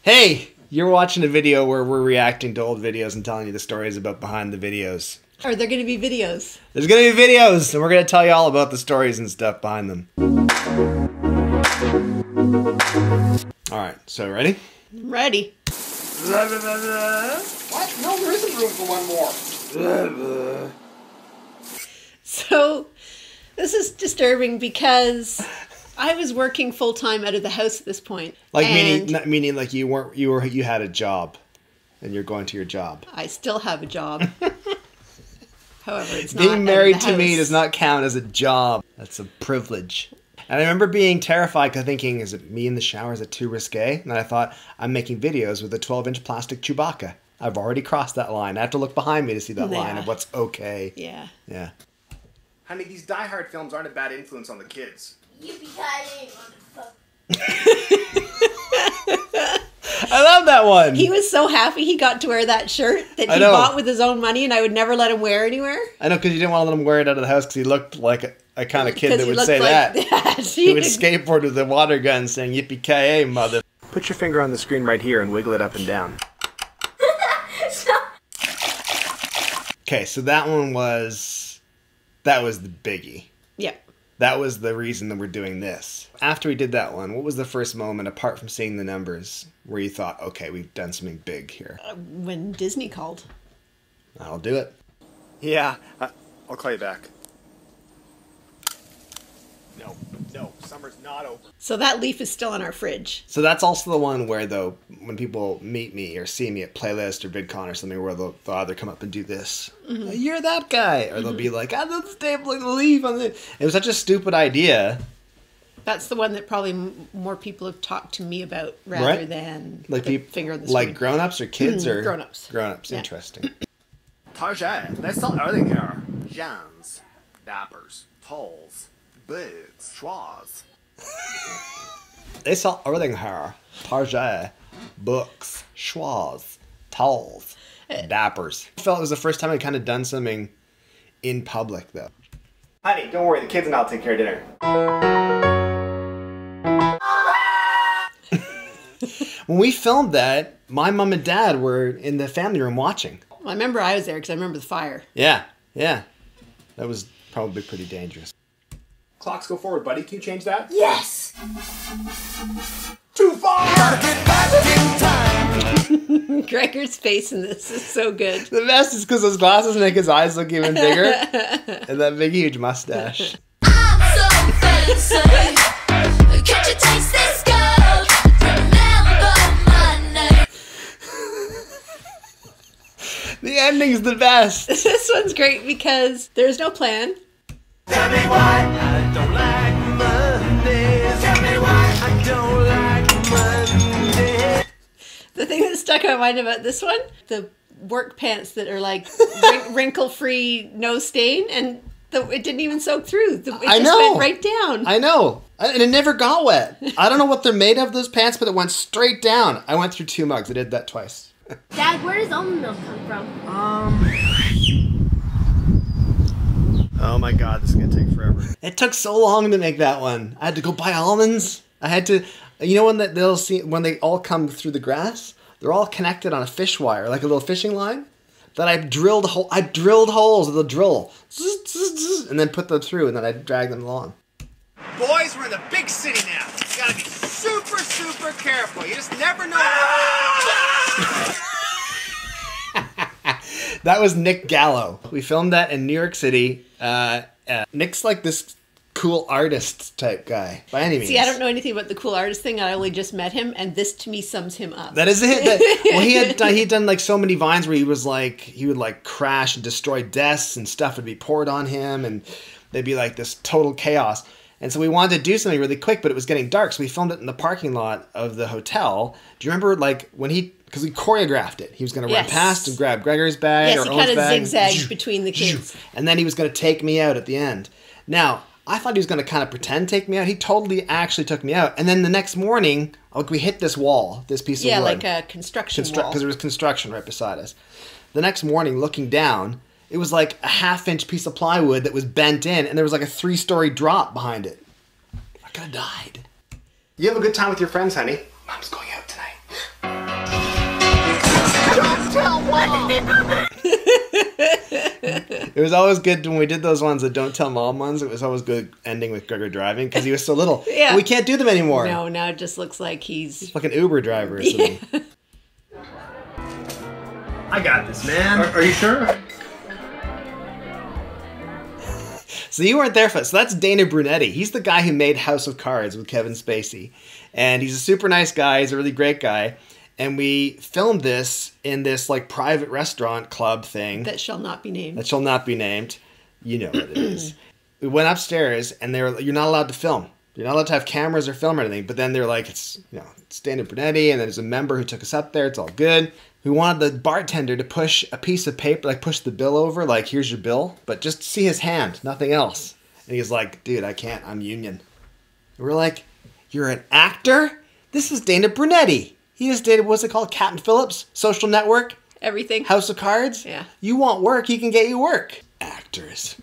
Hey, you're watching a video where we're reacting to old videos and telling you the stories about behind the videos. Are there going to be videos? There's going to be videos, and we're going to tell you all about the stories and stuff behind them. Alright, so ready? I'm ready. What? No, there isn't room for one more. So, this is disturbing because I was working full-time out of the house at this point. Like meaning like you had a job and you're going to your job. I still have a job. However, it's not being married out of the to me house. does not count as a job. That's a privilege. And I remember being terrified because thinking, is it me in the shower? Is it too risque? And then I thought, I'm making videos with a 12-inch plastic Chewbacca. I've already crossed that line. I have to look behind me to see that line of what's okay. Yeah. Yeah. Honey, these Die Hard films aren't a bad influence on the kids. Yippee-ki-yay, motherfucker. I love that one. He was so happy he got to wear that shirt that he bought with his own money, and I would never let him wear anywhere. I know, because you didn't want to let him wear it out of the house because he looked like a kind of kid that would say like that. He would skateboard with a water gun saying, yippee-ki-yay, mother. Put your finger on the screen right here and wiggle it up and down. Okay, so that was the biggie. Yeah. That was the reason that we're doing this. After we did that one, what was the first moment, apart from seeing the numbers, where you thought, okay, we've done something big here? When Disney called. I'll do it. Yeah, I'll call you back. No, summer's not over. So that leaf is still in our fridge. So that's also the one where, though, when people meet me or see me at Playlist or VidCon or something, where they'll either come up and do this, you're that guy, or they'll be like, I'm stapling the leaf on the... It was such a stupid idea. That's the one that probably more people have talked to me about rather than like the finger on the like screen. grown-ups or kids or grown-ups. Grown-ups, Yeah. Interesting. Target, that's not Ettinger. Jans, dappers, tolls, birds, schwas. They sell everything here. Target, books, schwas, towels, dappers. I felt it was the first time I'd kind of done something in public, though. Honey, don't worry, the kids and I'll take care of dinner. When we filmed that, my mom and dad were in the family room watching. Well, I remember I was there because I remember the fire. Yeah. That was probably pretty dangerous. Clocks go forward, buddy. Can you change that? Yes! Too far! Gotta get back in time! Gregor's face in this is so good. The best is because those glasses make his eyes look even bigger. And that big, huge mustache. I'm so fancy. Can't you taste this gold? Remember my name. The ending's the best. This one's great because there's no plan. Tell me why I don't like Mondays. Tell me why I don't like Mondays. The thing that stuck in my mind about this one, the work pants that are like wrinkle-free, no stain, and it didn't even soak through. It just went right down. I know. And it never got wet. I don't know what they're made of, those pants, but it went straight down. I went through 2 mugs. I did that twice. Dad, where does almond milk come from? Oh my god, this is gonna take forever. It took so long to make that one. I had to go buy almonds. I had to, you know, when they all come through the grass, they're all connected on a fish wire, like a little fishing line. That I drilled holes with a drill, and then put them through, and then I dragged them along. Boys, we're in the big city now. You gotta be super, super careful. You just never know. That was Nick Gallo. We filmed that in New York City. Nick's like this cool artist type guy, by any means. See, I don't know anything about the cool artist thing. I only just met him, and this to me sums him up. That is it. Well, he'd done like so many vines where he would like crash and destroy desks and stuff would be poured on him, and they'd be like this total chaos. And so we wanted to do something really quick, but it was getting dark, so we filmed it in the parking lot of the hotel. Do you remember like when because we choreographed it. He was going to run past and grab Gregor's bag or Owen's bag. Yes, he kind of zigzagged between the kids. And then he was going to take me out at the end. Now, I thought he was going to kind of pretend take me out. He totally actually took me out. And then the next morning, like we hit this wall, this piece of wood. Yeah, like a construction wall. Because there was construction right beside us. The next morning, looking down, it was like a 1/2-inch piece of plywood that was bent in, and there was like a 3-story drop behind it. I could have died. You have a good time with your friends, honey. Mom's going out tonight. It was always good when we did those ones, the Don't Tell Mom ones. It was always good ending with Gregor driving because he was so little. Yeah. And we can't do them anymore. No, now it just looks like he's... Like an Uber driver or something. I got this, man. Are you sure? So you weren't there for it. So that's Dana Brunetti. He's the guy who made House of Cards with Kevin Spacey. And he's a super nice guy. He's a really great guy. And we filmed this in this like private restaurant club thing. That shall not be named. That shall not be named. You know what it is. We went upstairs and you're not allowed to film. You're not allowed to have cameras or film or anything. But then they're like, it's Dana Brunetti, and then there's a member who took us up there. It's all good. We wanted the bartender to push a piece of paper, like push the bill over, like, here's your bill, but just see his hand, nothing else. And he's like, dude, I can't, I'm union. And we're like, you're an actor? This is Dana Brunetti. He just did, what's it called, Captain Phillips, Social Network, Everything. House of Cards? Yeah. You want work, he can get you work. Actors.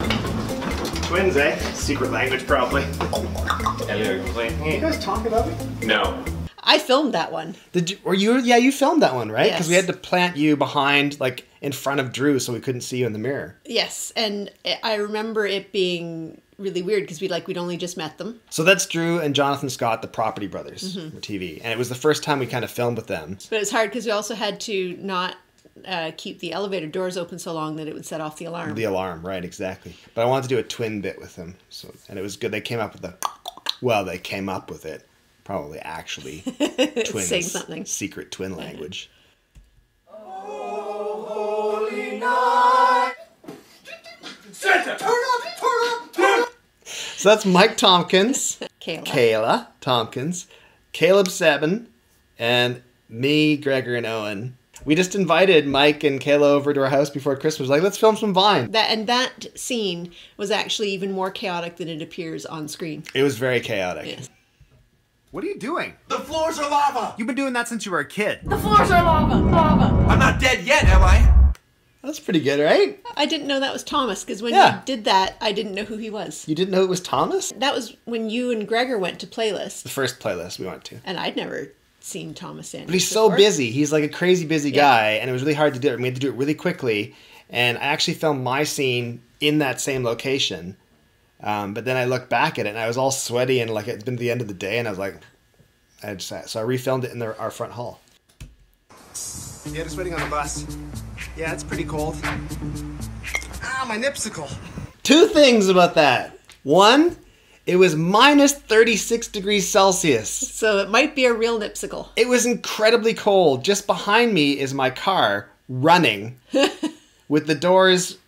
Twins, eh? Secret language, probably. You guys talk about it? No. I filmed that one. Did you? Or you? Yeah, you filmed that one, right? Because Yes. we had to plant you behind, like, in front of Drew, so we couldn't see you in the mirror. Yes, and I remember it being really weird because we'd only just met them. So that's Drew and Jonathan Scott, the Property Brothers, for TV, and it was the first time we kind of filmed with them. But it's hard because we also had to not keep the elevator doors open so long that it would set off the alarm. The alarm, right? Exactly. But I wanted to do a twin bit with them, and it was good. They came up with they came up with it. Probably actually twins. Saying something. Secret twin language. Santa, turn up! So that's Mike Tompkins, Kayla. Kayla Tompkins, Caleb Sebin, and me, Gregor, and Owen. We just invited Mike and Kayla over to our house before Christmas. Like, let's film some Vine. That scene was actually even more chaotic than it appears on screen. It was very chaotic. Yes. What are you doing? The floors are lava. You've been doing that since you were a kid. The floors are lava, lava. I'm not dead yet, am I? That's pretty good, right? I didn't know that was Thomas because when Yeah. you did that, I didn't know who he was. You didn't know it was Thomas? That was when you and Gregor went to Playlist, The first playlist we went to. and I'd never seen Thomas Sanders But he's so before. busy. He's like a crazy busy Yeah. guy, and it was really hard to do it. We had to do it really quickly, and I actually filmed my scene in that same location. But then I looked back at it, and I was all sweaty, and like it's been the end of the day, and I was like, so I refilmed it in our front hall. Yeah, just waiting on the bus. Yeah, it's pretty cold. Ah, my nipsicle. Two things about that. One, it was minus 36 degrees Celsius. So it might be a real nipsicle. It was incredibly cold. Just behind me is my car running with the doors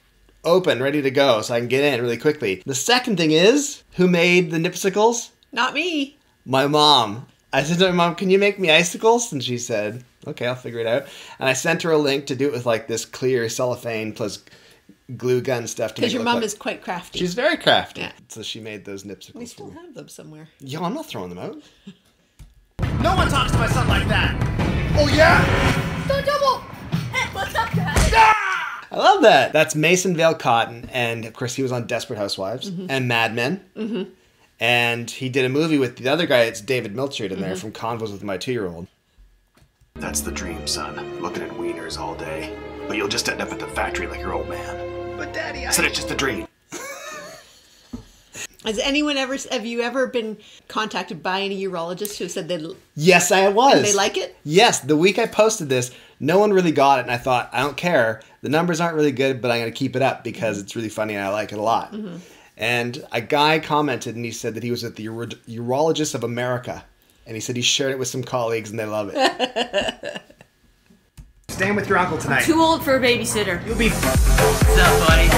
open, ready to go, so I can get in really quickly. The second thing is, who made the nipsicles? Not me. My mom. I said to my mom, can you make me icicles? And she said, okay, I'll figure it out. And I sent her a link to do it with like this clear cellophane plus glue gun stuff. To Because make it your look mom like... is quite crafty. She's very crafty. Yeah. So she made those nipsicles. We still for me. have them somewhere. Yo, I'm not throwing them out. No one talks to my son like that. Oh yeah? Don't double. Hey, what's up, Dad? I love that. That's Mason Vale Cotton. And of course, he was on Desperate Housewives and Mad Men. Mm-hmm. And he did a movie with the other guy. It's David Milchard in there from Convos with My 2-Year-Old. That's the dream, son. Looking at wieners all day. But you'll just end up at the factory like your old man. But Daddy, I said it's just a dream. Have you ever been contacted by any urologists who said Yes, I was. they like it? Yes, the week I posted this, no one really got it, and I thought, I don't care. The numbers aren't really good, but I'm going to keep it up because it's really funny and I like it a lot. Mm-hmm. And a guy commented, and he said that he was at the Urologist of America, and he said he shared it with some colleagues, and they love it. staying with your uncle tonight. Too old for a babysitter. You'll be. What's up, buddy?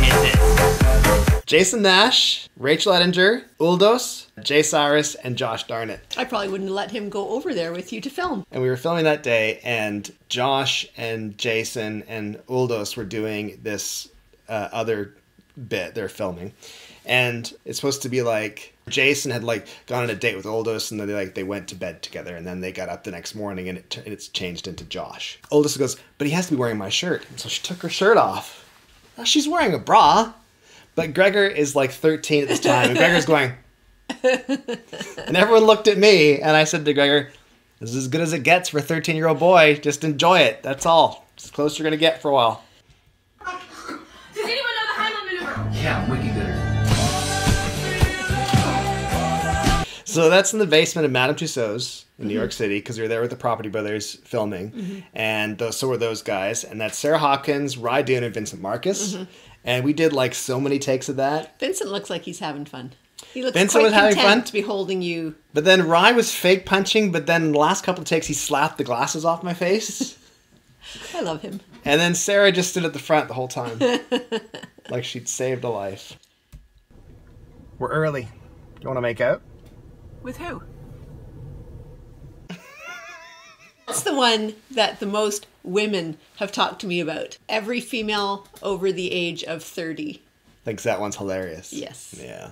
Hit this. Jason Nash, Rachael Ettinger, Uldouz, Jay Cyrus, and Josh Darnit. I probably wouldn't let him go over there with you to film. And we were filming that day, and Josh and Jason and Uldouz were doing this other bit they're filming. And it's supposed to be like Jason had like gone on a date with Uldouz, and then they went to bed together, and then they got up the next morning, and it's changed into Josh. Uldouz goes, but he has to be wearing my shirt. And so she took her shirt off. Now, she's wearing a bra. But Gregor is like 13 at this time, and Gregor's going... And everyone looked at me, and I said to Gregor, This is as good as it gets for a 13-year-old boy. Just enjoy it. That's all. It's as close you're going to get for a while. Does anyone know the Heimlich maneuver? Yeah, wicked gooder. So that's in the basement of Madame Tussauds in New York City, because we were there with the Property Brothers filming. And so were those guys. And that's Sarah Hopkins, Rye Doon, and Vincent Marcus. And we did like so many takes of that. Vincent looks like he's having fun. He looks Vincent quite was having content fun? to be holding you. But then Rye was fake punching, but then the last couple of takes he slapped the glasses off my face. I love him. And then Sarah just stood at the front the whole time. Like she'd saved a life. We're early. You want to make out? With who? That's the one that the most women have talked to me about. Every female over the age of 30. Thinks that one's hilarious. Yes. Yeah.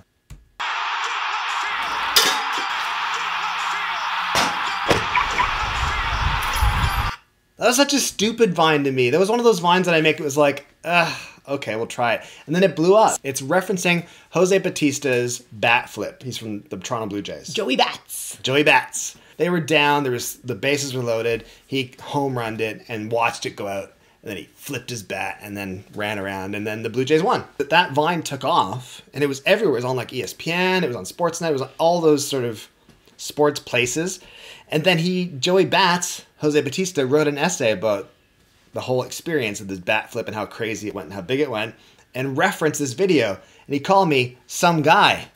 That was such a stupid vine to me. That was one of those vines that I make. It was like, okay, we'll try it. And then it blew up. It's referencing Jose Batista's bat flip. He's from the Toronto Blue Jays. Joey Bats. Joey Bats. They were down. The bases were loaded. He home runned it and watched it go out. And then he flipped his bat and then ran around. And then the Blue Jays won. But that vine took off. And it was everywhere. It was on like ESPN. It was on Sportsnet. It was on all those sort of sports places. And then Joey Bats, Jose Batista, wrote an essay about the whole experience of this bat flip and how crazy it went and how big it went, and referenced this video. And he called me some guy.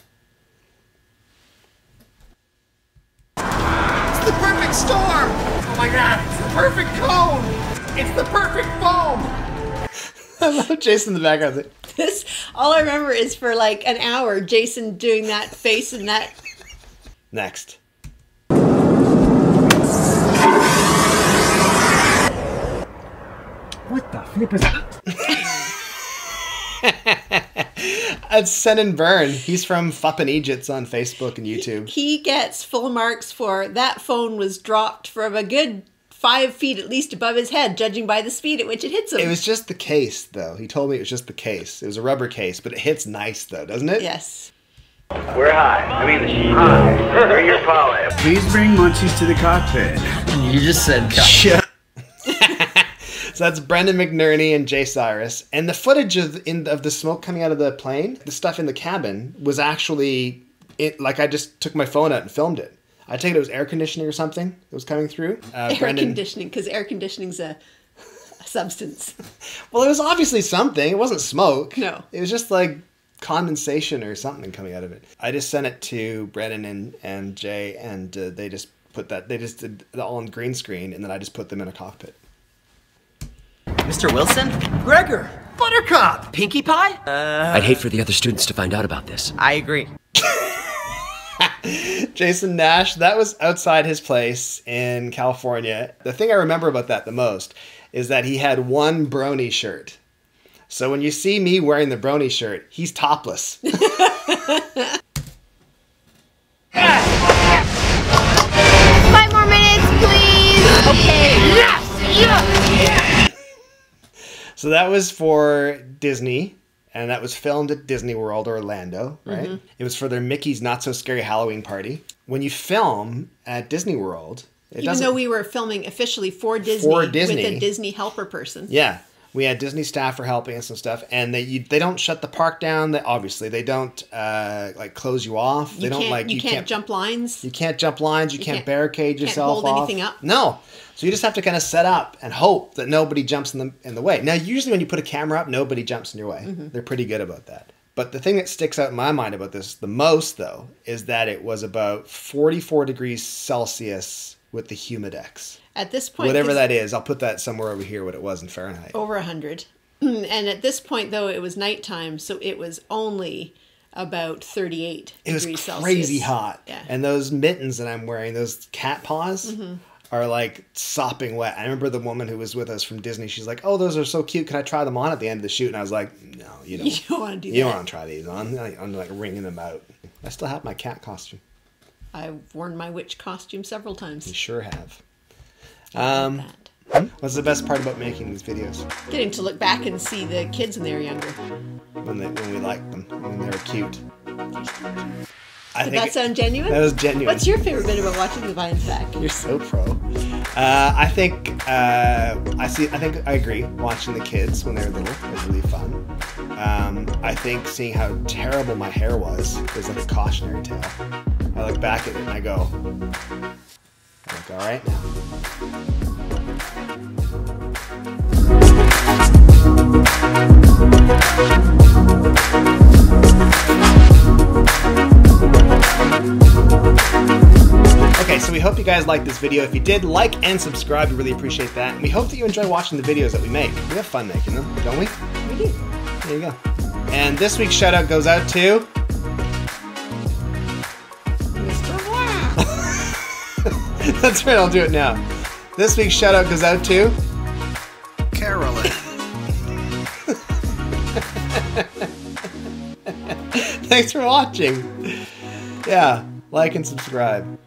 It's the perfect storm! Oh my god, it's the perfect cone! It's the perfect foam! I love Jason in the background. This, all I remember is for like an hour, Jason doing that face and that. Next. What the flip is that? That's Senan Byrne. He's from Fuppin' Egypts on Facebook and YouTube. He gets full marks for that phone was dropped from a good 5 feet at least above his head, judging by the speed at which it hits him. It was just the case, though. He told me it was just the case. It was a rubber case, but it hits nice, though, doesn't it? Yes. We're high. I mean the sheet. High. Bring your poly. Please bring munchies to the cockpit. You just said Shut. So that's Brendon, McNerney, and Jay Cyrus. And the footage of the smoke coming out of the plane, the stuff in the cabin, was actually, like I just took my phone out and filmed it. I take it was air conditioning or something that was coming through. Air conditioning, because air conditioning's a substance. Well, it was obviously something. It wasn't smoke. No. It was just like condensation or something coming out of it. I just sent it to Brendon and Jay, and they just did it all on green screen, and then I just put them in a cockpit. Mr. Wilson? Gregor! Buttercup! Pinkie Pie? I'd hate for the other students to find out about this. I agree. Jason Nash, that was outside his place in California. The thing I remember about that the most is that he had one brony shirt. So when you see me wearing the brony shirt, he's topless. 5 more minutes, please. Okay. Yes! Yes! So that was for Disney, and that was filmed at Disney World Orlando, right? Mm-hmm. It was for their Mickey's Not So Scary Halloween party. When you film at Disney World, even though we were filming officially for Disney with a Disney helper person. Yeah. We had Disney staff for helping us and stuff, and they don't shut the park down. They don't like close you off. You can't jump lines. You can't jump lines. You can't barricade yourself off. Can't hold anything up. No, so you just have to kind of set up and hope that nobody jumps in the way. Now, usually when you put a camera up, nobody jumps in your way. Mm-hmm. They're pretty good about that. But the thing that sticks out in my mind about this the most, though, is that it was about 44 degrees Celsius with the humidex. At this point, whatever that is, I'll put that somewhere over here, what it was in Fahrenheit. Over 100. And at this point, though, it was nighttime, so it was only about 38 degrees Celsius. It was crazy hot. Yeah. And those mittens that I'm wearing, those cat paws, are like sopping wet. I remember the woman who was with us from Disney, she's like, oh, those are so cute. Can I try them on at the end of the shoot? And I was like, no, you don't. You don't want to do that. You don't want to try these on. I'm like wringing them out. I still have my cat costume. I've worn my witch costume several times. You sure have. What's the best part about making these videos? Getting to look back and see the kids when they were younger. When we liked them, when they were cute. Did that sound genuine? That was genuine. What's your favorite bit about watching the Vines back? You're so pro. I think I agree. Watching the kids when they were little was really fun. I think seeing how terrible my hair was like a cautionary tale. I look back at it and I go, all right now. Okay, so we hope you guys liked this video. If you did, like and subscribe. We really appreciate that. And we hope that you enjoy watching the videos that we make. We have fun making them, don't we? We do. There you go. And this week's shout out goes out to... Mr. Wow. That's right, I'll do it now. This week's shout out goes out to... Carolyn. Thanks for watching. Yeah, like and subscribe.